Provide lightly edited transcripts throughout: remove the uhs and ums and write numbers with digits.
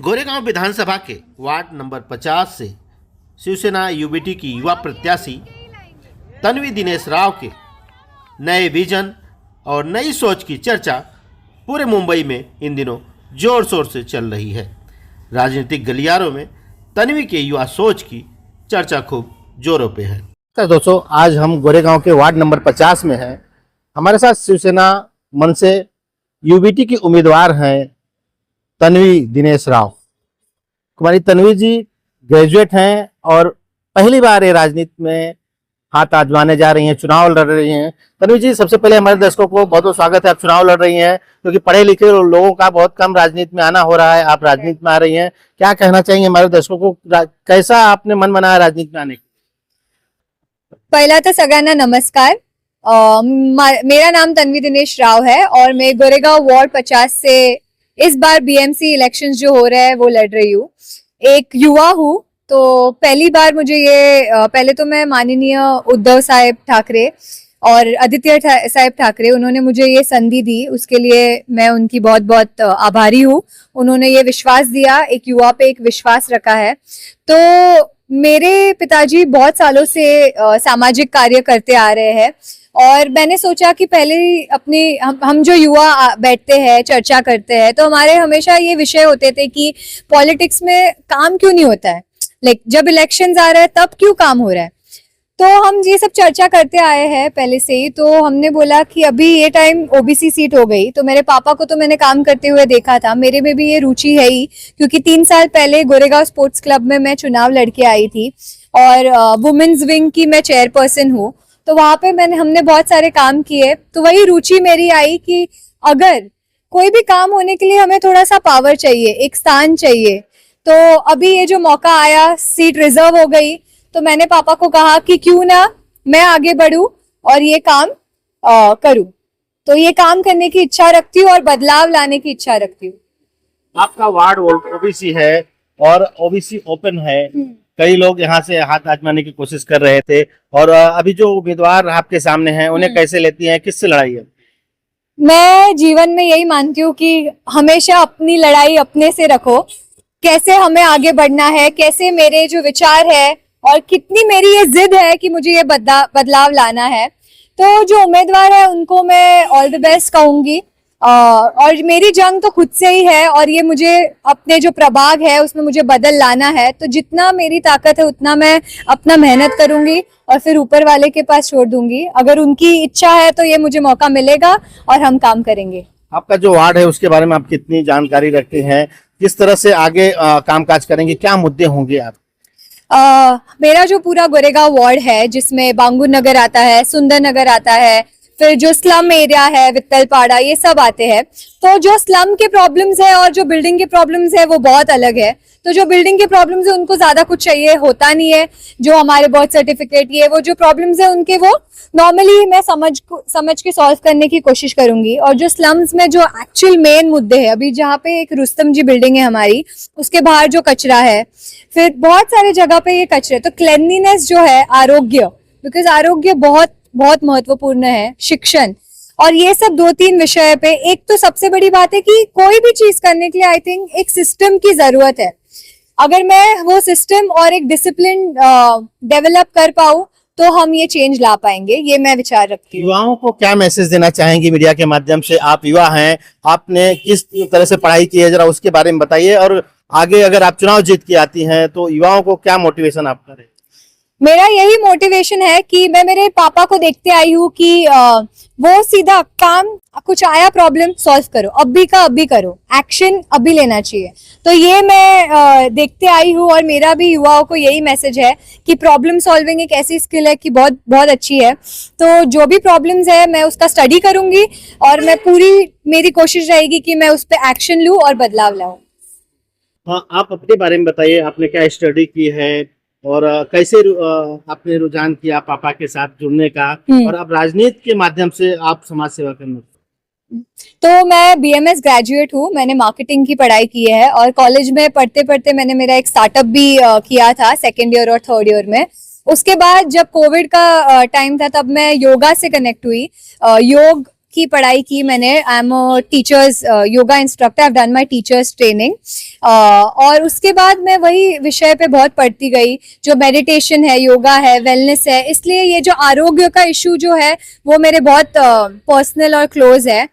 गोरेगांव विधानसभा के ward number 50 से Shiv Sena UBT की युवा प्रत्याशी तन्वी दिनेश राव के नए विजन और नई सोच की चर्चा पूरे मुंबई में इन दिनों जोर शोर से चल रही है। राजनीतिक गलियारों में तन्वी के युवा सोच की चर्चा खूब जोरों पे है। तो दोस्तों, आज हम गोरेगांव के वार्ड नंबर 50 में हैं। हमारे साथ शिवसेना मन से यूबीटी की उम्मीदवार हैं तन्वी दिनेश राव। कुमारी तन्वी जी ग्रेजुएट हैं और पहली बार ये राजनीति में हाथ आजमाने जा रही हैं, चुनाव लड़ रही हैं। तन्वी जी, सबसे पहले हमारे दर्शकों को बहुत बहुत स्वागत है। आप चुनाव लड़ रही हैं क्योंकि पढ़े लिखे लोगों का बहुत कम राजनीति में आना हो रहा है, आप राजनीति में आ रही हैं। क्या कहना चाहेंगे हमारे दर्शकों को, कैसा आपने मन बनाया राजनीति में आने का? पहिला तर सगळ्यांना नमस्कार। मेरा नाम तन्वी दिनेश राव है और मैं गोरेगांव वार्ड 50 से इस बार बीएमसी इलेक्शंस जो हो रहे हैं वो लड़ रही हूँ। एक युवा हूँ, तो पहली बार मुझे ये पहले तो मैं माननीय उद्धव साहेब ठाकरे और आदित्य साहेब ठाकरे, उन्होंने मुझे ये संधि दी, उसके लिए मैं उनकी बहुत बहुत आभारी हूँ। उन्होंने ये विश्वास दिया, एक युवा पे एक विश्वास रखा है। तो मेरे पिताजी बहुत सालों से सामाजिक कार्य करते आ रहे हैं और मैंने सोचा कि पहले अपने हम जो युवा बैठते हैं, चर्चा करते हैं, तो हमारे हमेशा ये विषय होते थे कि पॉलिटिक्स में काम क्यों नहीं होता है, जब इलेक्शंस आ रहे हैं तब क्यों काम हो रहा है। तो हम ये सब चर्चा करते आए हैं पहले से ही। तो हमने बोला कि अभी ये टाइम ओबीसी सीट हो गई, तो मेरे पापा को तो मैंने काम करते हुए देखा था, मेरे में भी ये रुचि है ही, क्योंकि 3 साल पहले गोरेगांव स्पोर्ट्स क्लब में मैं चुनाव लड़के आई थी और वुमेन्स विंग की मैं चेयरपर्सन हूँ। तो वहां पे हमने बहुत सारे काम किए। तो वही रुचि मेरी आई कि अगर कोई भी काम होने के लिए हमें थोड़ा सा पावर चाहिए, एक स्थान चाहिए। तो अभी ये जो मौका आया, सीट रिजर्व हो गई, तो मैंने पापा को कहा कि क्यों ना मैं आगे बढ़ूं और ये काम करूं। तो ये काम करने की इच्छा रखती हूँ और बदलाव लाने की इच्छा रखती हूँ। आपका वार्ड ओबीसी है और ओबीसी ओपन है। कई लोग यहाँ से हाथ आजमाने की कोशिश कर रहे थे और अभी जो उम्मीदवार आपके सामने हैं उन्हें कैसे लेती हैं, किससे लड़ाई है? मैं जीवन में यही मानती हूँ कि हमेशा अपनी लड़ाई अपने से रखो, कैसे हमें आगे बढ़ना है, कैसे मेरे जो विचार है और कितनी मेरी ये जिद है कि मुझे ये बदलाव लाना है। तो जो उम्मीदवार है उनको मैं ऑल द बेस्ट कहूंगी और मेरी जंग तो खुद से ही है और ये मुझे अपने जो प्रभाग है उसमें मुझे बदल लाना है। तो जितना मेरी ताकत है उतना मैं अपना मेहनत करूंगी और फिर ऊपर वाले के पास छोड़ दूंगी। अगर उनकी इच्छा है तो ये मुझे मौका मिलेगा और हम काम करेंगे। आपका जो वार्ड है उसके बारे में आप कितनी जानकारी रखते हैं, किस तरह से आगे कामकाज करेंगे, क्या मुद्दे होंगे आप? मेरा जो पूरा गोरेगांव वार्ड है, जिसमें बांगुर नगर आता है, सुंदर नगर आता है, फिर जो स्लम एरिया है, वित्तलपाड़ा, ये सब आते हैं। तो जो स्लम के प्रॉब्लम्स है और जो बिल्डिंग के प्रॉब्लम्स है वो बहुत अलग है। तो जो बिल्डिंग के प्रॉब्लम्स है उनको ज्यादा कुछ चाहिए होता नहीं है, जो हमारे बर्थ सर्टिफिकेट, ये वो जो प्रॉब्लम्स है उनके वो नॉर्मली मैं समझ के सॉल्व करने की कोशिश करूंगी। और जो स्लम्स में जो एक्चुअल मेन मुद्दे है, अभी जहाँ पे एक रुस्तम जी बिल्डिंग है हमारी, उसके बाहर जो कचरा है, फिर बहुत सारे जगह पे ये कचरे, तो क्लेanलीनेस जो है, आरोग्य, बिकॉज आरोग्य बहुत बहुत महत्वपूर्ण है, शिक्षण, और ये सब 2-3 विषय पे। एक तो सबसे बड़ी बात है कि कोई भी चीज करने के लिए आई थिंक एक सिस्टम की जरूरत है। अगर मैं वो सिस्टम और एक डिसिप्लिन डेवलप कर पाऊं तो हम ये चेंज ला पाएंगे, ये मैं विचार रखती हूँ। युवाओं को क्या मैसेज देना चाहेंगी मीडिया के माध्यम से? आप युवा हैं, आपने किस तरह से पढ़ाई की है, जरा उसके बारे में बताइए। और आगे अगर आप चुनाव जीत के आती हैं तो युवाओं को क्या मोटिवेशन आप करें? मेरा यही मोटिवेशन है कि मैं मेरे पापा को देखते आई हूँ कि वो सीधा काम, कुछ आया प्रॉब्लम सॉल्व करो, अभी का अभी करो, एक्शन अभी लेना चाहिए। तो ये मैं देखते आई हूँ और मेरा भी युवाओं को यही मैसेज है कि प्रॉब्लम सॉल्विंग एक ऐसी स्किल है कि बहुत बहुत अच्छी है। तो जो भी प्रॉब्लम्स है मैं उसका स्टडी करूंगी और मैं मेरी कोशिश रहेगी कि मैं उस पर एक्शन लूँ और बदलाव लाऊं। हाँ, आप अपने बारे में बताइए, आपने क्या स्टडी की है और कैसे आपने रुझान किया पापा के साथ जुड़ने का, और अब राजनीति के माध्यम से आप समाज सेवा करना? तो मैं बीएमएस ग्रेजुएट हूँ, मैंने मार्केटिंग की पढ़ाई की है और कॉलेज में पढ़ते पढ़ते मैंने मेरा एक स्टार्टअप भी किया था 2nd ईयर और 3rd ईयर में। उसके बाद जब कोविड का टाइम था तब मैं योगा से कनेक्ट हुई। योग की पढ़ाई की मैंने। I am teachers yoga instructor, I have done my teachers training. और उसके बाद मैं वही विषय पे बहुत पढ़ती गई, जो मेडिटेशन है, योगा है, वेलनेस है। इसलिए ये जो आरोग्य का इशू जो है वो मेरे बहुत पर्सनल और क्लोज है।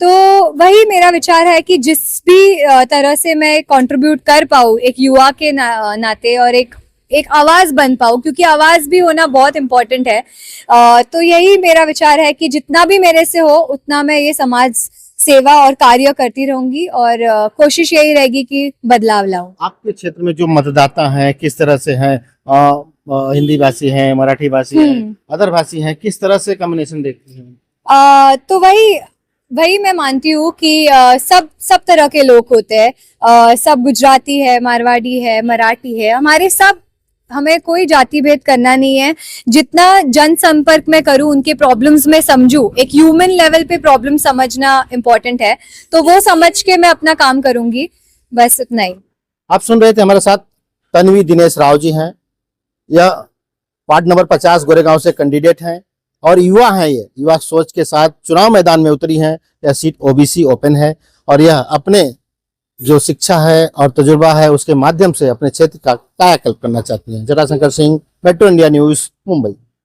तो वही मेरा विचार है कि जिस भी तरह से मैं कंट्रीब्यूट कर पाऊँ एक युवा के नाते, और एक आवाज बन पाऊँ, क्योंकि आवाज भी होना बहुत इम्पोर्टेंट है। तो यही मेरा विचार है कि जितना भी मेरे से हो उतना मैं ये समाज सेवा और कार्य करती रहूंगी, और कोशिश यही रहेगी कि बदलाव लाऊं। आपके क्षेत्र में जो मतदाता हैं किस तरह से हैं? हिंदी भाषी हैं, मराठी भाषी हैं, अदर भाषी हैं, किस तरह से कॉम्बिनेशन देखती हैं? तो वही मैं मानती हूँ कि सब तरह के लोग होते हैं। सब गुजराती है, मारवाड़ी है, मराठी है, हमें कोई जाति भेद करना नहीं है। जितना जनसंपर्क में करूँ, उनके प्रॉब्लम्स में समझूं, एक ह्यूमन लेवल पे प्रॉब्लम समझना इम्पोर्टेंट है, तो वो समझ के मैं अपना काम करूंगी, बस इतना ही। आप सुन रहे थे, हमारे साथ तन्वी दिनेश राव जी हैं। यह वार्ड नंबर 50 गोरेगांव से कैंडिडेट हैं और युवा हैं। ये युवा सोच के साथ चुनाव मैदान में उतरी हैं। यह सीट ओबीसी ओपन है और यह अपने जो शिक्षा है और तजुर्बा है उसके माध्यम से अपने क्षेत्र का कायाकल्प करना चाहती हैं। Jatashankar Singh, metro India news, Mumbai.